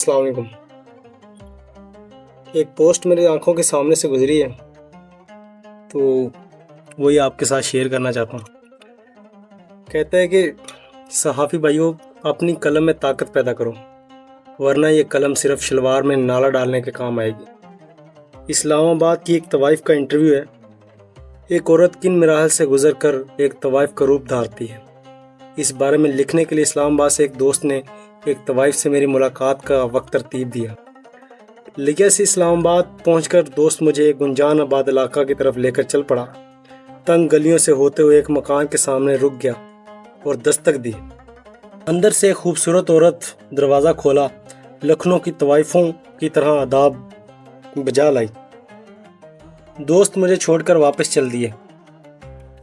अस्सलाम वालेकुम। एक पोस्ट मेरी आंखों के सामने से गुजरी है तो वही आपके साथ शेयर करना चाहता हूँ। कहता है कि सहाफ़ी भाइयों, अपनी कलम में ताकत पैदा करो, वरना ये कलम सिर्फ शलवार में नाला डालने के काम आएगी। इस्लामाबाद की एक तवाइफ का इंटरव्यू है। एक औरत किन मराहल से गुजर कर एक तवाइफ का रूप धारती है, इस बारे में लिखने के लिए इस्लामाबाद से एक दोस्त ने एक तवाइफ से मेरी मुलाकात का वक्त तरतीब दिया। लिया से इस्लामाबाद पहुंचकर दोस्त मुझे एक गुंजान आबाद इलाका की तरफ लेकर चल पड़ा। तंग गलियों से होते हुए एक मकान के सामने रुक गया और दस्तक दी। अंदर से एक खूबसूरत औरत दरवाज़ा खोला, लखनऊ की तवाइफों की तरह आदाब बजा लाई। दोस्त मुझे छोड़कर वापस चल दिए।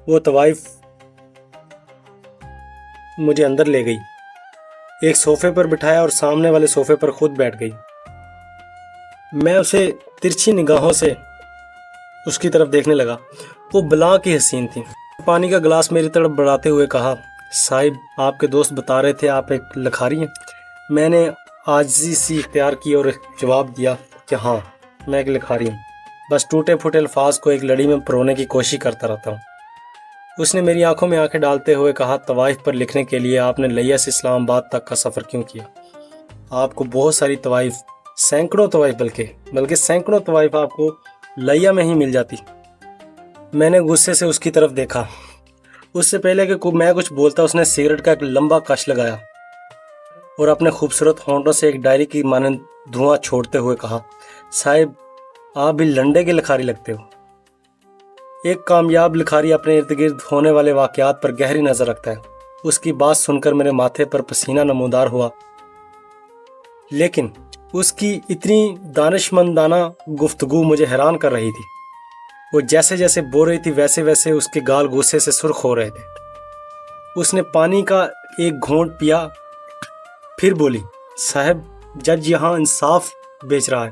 वो तवाइफ मुझे अंदर ले गई, एक सोफे पर बिठाया और सामने वाले सोफे पर खुद बैठ गई। मैं उसे तिरछी निगाहों से उसकी तरफ देखने लगा। वो बला की हसीन थी। पानी का गिलास मेरी तरफ बढ़ाते हुए कहा, साहिब, आपके दोस्त बता रहे थे आप एक लिखारी हैं। मैंने आजिज़ी सी इख्तियार की और जवाब दिया कि हाँ, मैं एक लिखारी हूँ, बस टूटे फूटे अल्फाज को एक लड़ी में परोने की कोशिश करता रहता हूँ। उसने मेरी आंखों में आंखें डालते हुए कहा, तवाइफ पर लिखने के लिए आपने लिया से इस्लामाबाद तक का सफ़र क्यों किया? आपको बहुत सारी तवाइफ, सैकड़ों तवाइफ, बल्कि सैकड़ों तवाइफ आपको लिया में ही मिल जाती। मैंने गुस्से से उसकी तरफ देखा। उससे पहले कि मैं कुछ बोलता, उसने सिगरेट का एक लंबा कश लगाया और अपने खूबसूरत होंठों से एक डायरी की मानंद धुआं छोड़ते हुए कहा, साहिब, आप भी लंडे के लिखारी लगते हो। एक कामयाब लिखारी अपने इर्द गिर्द होने वाले वाक़यात पर गहरी नज़र रखता है। उसकी बात सुनकर मेरे माथे पर पसीना नमूदार हुआ, लेकिन उसकी इतनी दानिशमंदाना गुफ्तगू मुझे हैरान कर रही थी। वो जैसे जैसे बोल रही थी वैसे वैसे उसके गाल गुस्से से सुर्ख हो रहे थे। उसने पानी का एक घूंट पिया, फिर बोली, साहब, जज यहाँ इंसाफ बेच रहा है,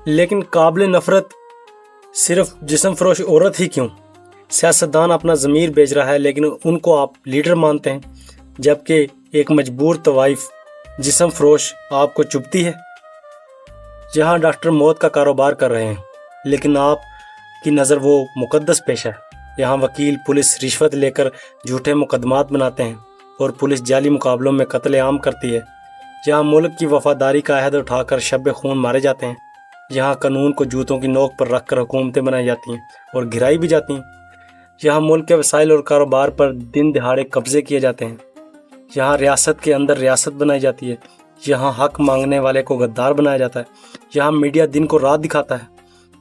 लेकिन काबिल नफ़रत सिर्फ जिस्म फरोश औरत ही क्यों? सियासतदान अपना ज़मीर बेच रहा है, लेकिन उनको आप लीडर मानते हैं, जबकि एक मजबूर तवाइफ जिस्म फरोश आपको चुभती है। जहाँ डॉक्टर मौत का कारोबार कर रहे हैं, लेकिन आप की नज़र वो मुकद्दस पेशा है। यहाँ वकील पुलिस रिश्वत लेकर झूठे मुकदमात बनाते हैं और पुलिस जाली मुकाबलों में कत्ले आम करती है। जहाँ मुल्क की वफादारी का अहद उठाकर शब खून मारे जाते हैं। यहाँ कानून को जूतों की नोक पर रख कर हुकूमतें बनाई जाती हैं और गिराई भी जाती हैं। यहाँ मुल्क के वसाइल और कारोबार पर दिन दिहाड़े कब्जे किए जाते हैं। यहाँ रियासत के अंदर रियासत बनाई जाती है। यहाँ हक मांगने वाले को गद्दार बनाया जाता है। यहाँ मीडिया दिन को रात दिखाता है।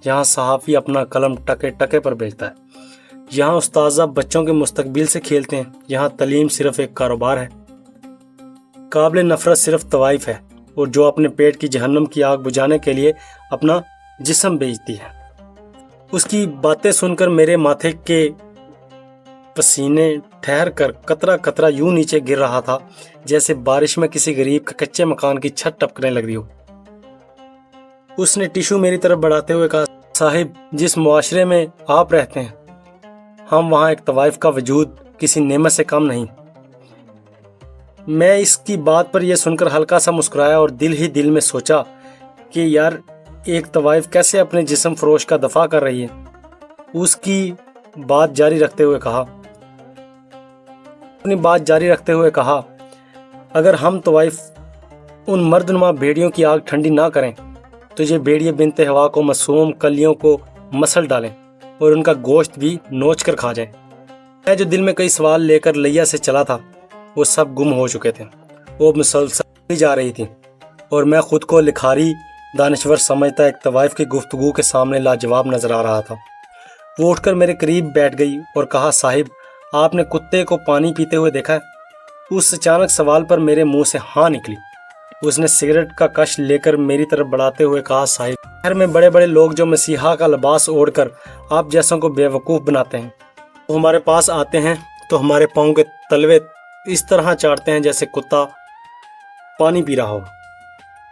यहाँ सहाफ़ी अपना कलम टके टके पर बेचता है। यहाँ उस्ताज़ा बच्चों के मुस्तकबिल से खेलते हैं। यहाँ तलीम सिर्फ एक कारोबार है। काबिल नफ़रत सिर्फ तवाइफ है, और जो अपने पेट की जहन्नम की आग बुझाने के लिए अपना जिस्म बेचती है। उसकी बातें सुनकर मेरे माथे के पसीने ठहर कर कतरा कतरा यूं नीचे गिर रहा था, जैसे बारिश में किसी गरीब के कच्चे मकान की छत टपकने लग रही हो। उसने टिशू मेरी तरफ बढ़ाते हुए कहा, साहिब, जिस मुआशरे में आप रहते हैं, हम वहाँ एक तवाइफ का वजूद किसी नेमत से कम नहीं। मैं इसकी बात पर यह सुनकर हल्का सा मुस्कुराया और दिल ही दिल में सोचा कि यार, एक तवाइफ कैसे अपने जिस्म फरोश का दफा कर रही है। उसकी बात जारी रखते हुए कहा, अगर हम तवाइफ उन मर्दनुमा भेड़ियों की आग ठंडी ना करें तो ये भेड़िए बिनते हवा को मासूम कलियों को मसल डालें और उनका गोश्त भी नोच कर खा जाएं। मैं जो दिल में कई सवाल लेकर लिया से चला था, वो सब गुम हो चुके थे। वो मुसलसल जा रही थी और मैं खुद को लिखारी दानिश्वर समझता एक तवाइफ की गुफ्तगू के सामने लाजवाब नजर आ रहा था। वो उठकर मेरे करीब बैठ गई और कहा, साहिब, आपने कुत्ते को पानी पीते हुए देखा है? उस अचानक सवाल पर मेरे मुंह से हाँ निकली। उसने सिगरेट का कश लेकर मेरी तरफ बढ़ाते हुए कहा, साहिब, शहर में बड़े बड़े लोग जो मसीहा का लिबास ओढ़कर आप जैसों को बेवकूफ़ बनाते हैं, वो हमारे पास आते हैं तो हमारे पाँव के तलवे इस तरह चाटते हैं जैसे कुत्ता पानी पी रहा हो।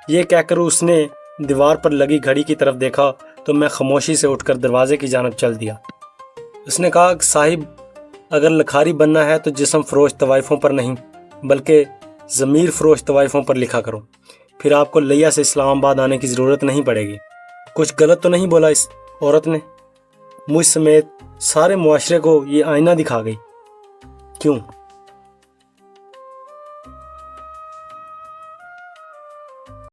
ये कहकर उसने दीवार पर लगी घड़ी की तरफ देखा तो मैं खामोशी से उठकर दरवाजे की जानिब चल दिया। उसने कहा, साहिब, अगर लिखारी बनना है तो जिस्म फरोश तवाइफों पर नहीं, बल्कि ज़मीर फरोश तवाइफों पर लिखा करो। پھر آپ کو لیا سے اسلام آباد آنے کی ضرورت نہیں پڑے گی۔ کچھ غلط تو نہیں بولا اس عورت نے؟ مجھ سمیت سارے معاشرے کو یہ آئینہ دکھا گئی۔ کیوں؟